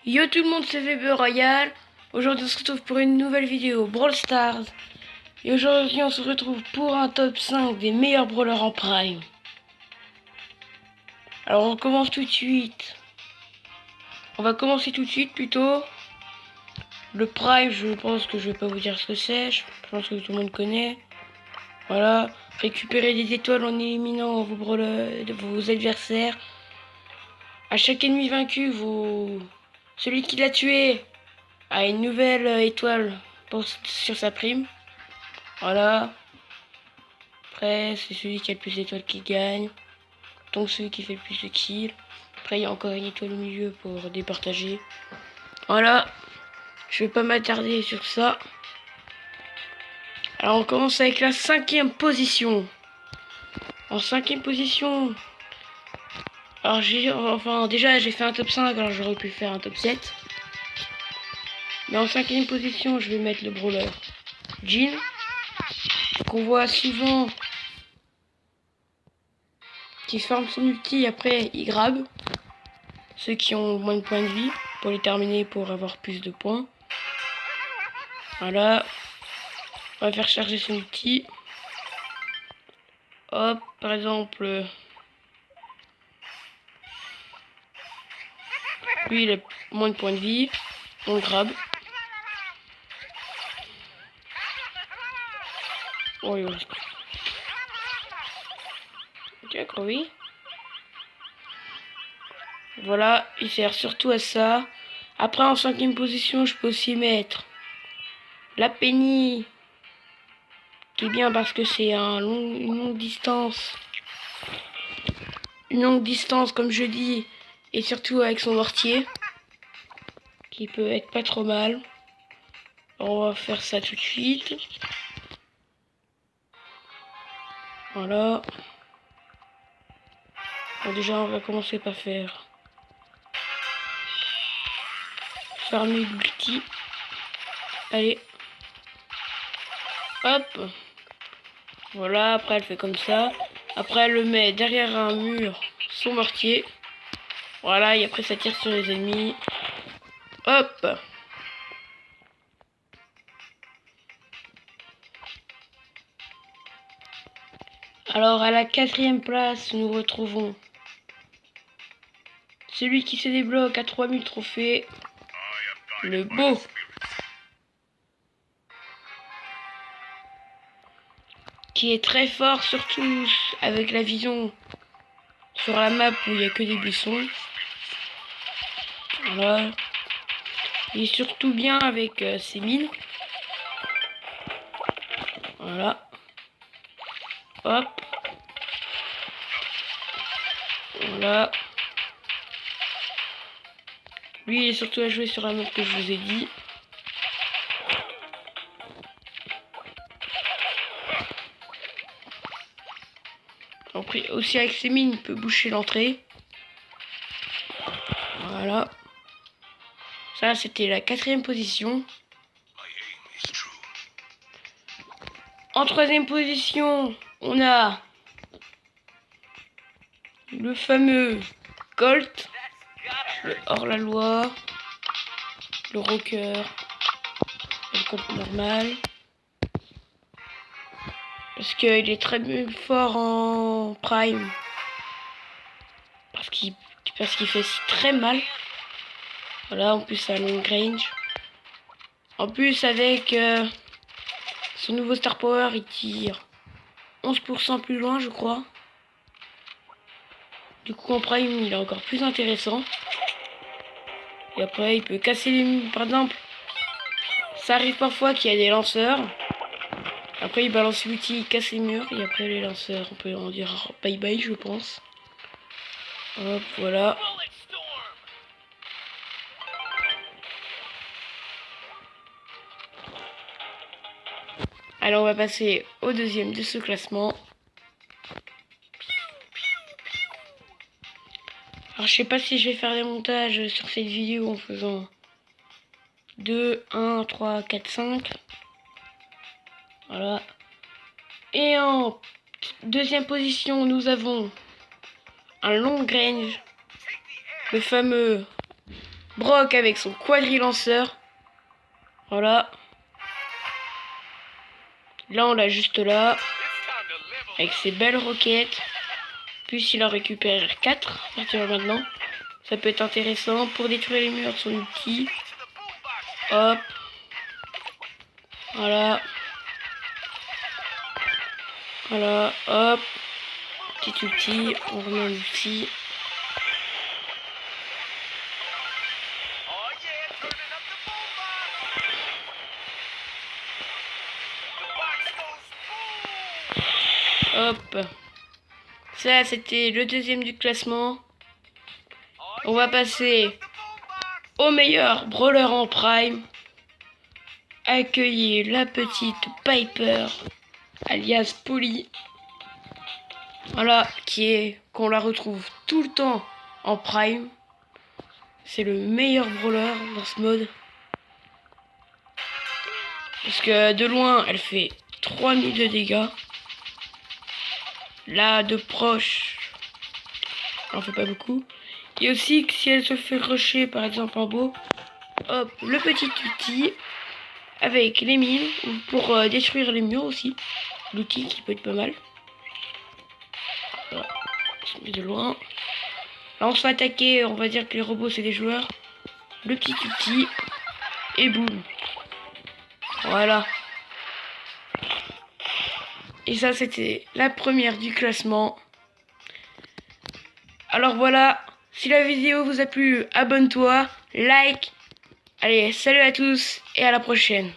Yo tout le monde, c'est VB Royal. Aujourd'hui on se retrouve pour une nouvelle vidéo Brawl Stars. Et aujourd'hui on se retrouve pour un top 5 des meilleurs brawlers en prime. Alors on commence tout de suite. On va commencer tout de suite plutôt. Le prime, je pense que je vais pas vous dire ce que c'est. Je pense que tout le monde connaît. Voilà. Récupérer des étoiles en éliminant vos brawlers, vos adversaires. À chaque ennemi vaincu, celui qui l'a tué a une nouvelle étoile sur sa prime. Voilà. Après, c'est celui qui a le plus d'étoiles qui gagne. Donc celui qui fait le plus de kills. Après, il y a encore une étoile au milieu pour départager. Voilà. Je vais pas m'attarder sur ça. Alors, on commence avec la 5e position. En 5e position. Alors, déjà, j'ai fait un top 5. Alors, j'aurais pu faire un top 7. Mais en 5e position, je vais mettre le brawler Jean. Qu'on voit souvent. Qui forme son ulti, après il grabe ceux qui ont moins de points de vie pour les terminer, pour avoir plus de points. Voilà, on va faire charger son ulti. Hop, par exemple, lui il a moins de points de vie, on le grabe. Oh, ok, oui. Voilà, il sert surtout à ça. Après, en 5e position, je peux aussi mettre la Penny, qui est bien parce que c'est une longue distance. Une longue distance, comme je dis, et surtout avec son mortier, qui peut être pas trop mal. On va faire ça tout de suite. Voilà. Bon, déjà, on va commencer par faire farmer l'ulti. Allez. Hop. Voilà, après elle fait comme ça. Après elle le met derrière un mur, son mortier. Voilà, et après ça tire sur les ennemis. Hop. Alors à la 4e place, nous retrouvons celui qui se débloque à 3000 trophées, le beau. Qui est très fort, surtout avec la vision sur la map où il n'y a que des buissons. Voilà. Il est surtout bien avec ses mines. Voilà. Hop. Voilà. Lui, il est surtout à jouer sur la map que je vous ai dit. Après, aussi avec ses mines, il peut boucher l'entrée. Voilà. Ça, c'était la 4e position. En 3e position, on a le fameux Colt, le hors-la-loi, le rocker, le Colt normal. Parce qu'il est très fort en prime. Parce qu'il fait très mal. Voilà, en plus à long range. En plus avec son nouveau Star Power, il tire 11% plus loin, je crois. Du coup en prime, il est encore plus intéressant. Et après, il peut casser les murs. Par exemple, ça arrive parfois qu'il y a des lanceurs. Après, il balance l'outil, il casse les murs. Et après, les lanceurs, on peut en dire bye bye, je pense. Hop, voilà. Alors, on va passer au 2e de ce classement. Alors, je sais pas si je vais faire des montages sur cette vidéo en faisant 2, 1, 3, 4, 5. Voilà. Et en 2e position, nous avons un long range, le fameux Brock avec son quadrilanceur. Voilà. Là, on l'a juste là. Avec ses belles roquettes. Puis il en récupère 4 à partir de maintenant. Ça peut être intéressant pour détruire les murs, son outil. Hop. Voilà. Voilà, hop. Petit outil, on remet l'outil. Hop. Ça, c'était le deuxième du classement. On va passer au meilleur brawler en prime. Accueillez la petite Piper, alias Polly. Voilà, qu'on la retrouve tout le temps en prime. C'est le meilleur brawler dans ce mode. Parce que de loin, elle fait 3000 de dégâts. Là, de proche, elle en fait pas beaucoup. Et aussi que si elle se fait rusher, par exemple en beau, hop, le petit outil avec les mines pour détruire les murs aussi. L'outil qui peut être pas mal. Voilà. On se met de loin. Là, on se fait attaquer. On va dire que les robots, c'est des joueurs. Le petit outil. Et boum. Voilà. Et ça, c'était la première du classement. Alors voilà. Si la vidéo vous a plu, abonne-toi, like. Allez, salut à tous et à la prochaine.